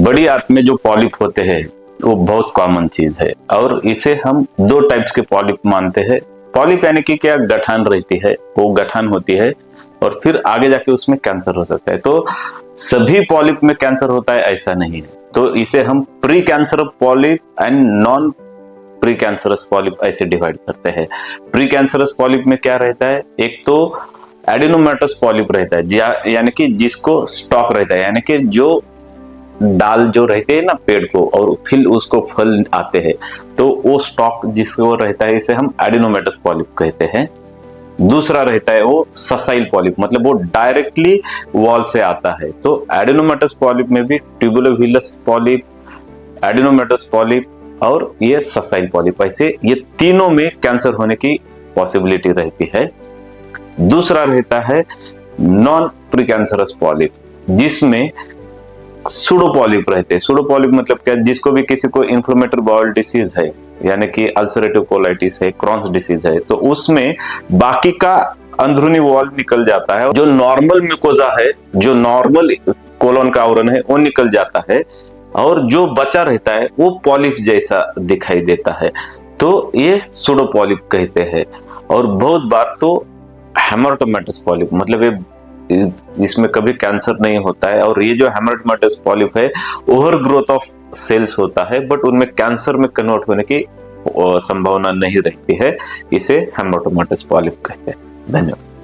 बड़ी आंत में जो पॉलिप होते हैं वो बहुत कॉमन चीज है और इसे हम दो टाइप्स के पॉलिप मानते हैं। पॉलिप यानी कि क्या गठान रहती है, वो गठान होती है और फिर आगे जाके उसमें कैंसर हो सकता है। तो सभी पॉलिप में कैंसर होता है ऐसा नहीं है, तो इसे हम pre cancer polyp and non pre cancerous polyp ऐसे डिवाइड करते हैं। प्री कैंसरस पॉलिप में क्या रहता है, एक तो एडिनोमेटस पॉलिप रहता है, यानी कि जिसको स्टॉक रहता है, यानी कि जो डाल जो रहते हैं ना पेड़ को और फिर उसको फल आते हैं, तो वो स्टॉक जिसको रहता है इसे हम एडिनोमेटस पॉलिप कहते हैं। दूसरा रहता है वो ससाइल पॉलिप, मतलब वो डायरेक्टली वॉल से आता है। तो एडिनोमेटस पॉलिप में भी ट्यूबुलोविलस पॉलिप, एडिनोमेटस पॉलिप और ये ससाइल पॉलिप, ऐसे ये तीनों में कैंसर होने की पॉसिबिलिटी रहती है। दूसरा रहता है नॉन प्री कैंसरस पॉलिप, जिसमें सूडोपॉलिप रहते हैं। सूडोपॉलिप मतलब क्या, जिसको भी किसी को इन्फ्लेमेटरी बाउल डिसीज है, यानी कि अल्सरेटिव कोलाइटिस है, क्रॉन्स डिसीज है, तो उसमें बाकी का अंदरूनी वॉल निकल जाता है। जो नॉर्मल म्यूकोजा है, जो नॉर्मल कोलोन का आवरण है वो निकल जाता है और जो बचा रहता है वो पॉलिप जैसा दिखाई देता है, तो ये सूडोपॉलिप कहते हैं। और बहुत बार तो हेमरटोमेटस पॉलिप, मतलब ये इसमें कभी कैंसर नहीं होता है और ये जो हेमरटोमेटस पॉलिप है ओवर ग्रोथ ऑफ सेल्स होता है, बट उनमें कैंसर में कन्वर्ट होने की संभावना नहीं रहती है। इसे हेमरटोमेटस पॉलिप कहते हैं। धन्यवाद।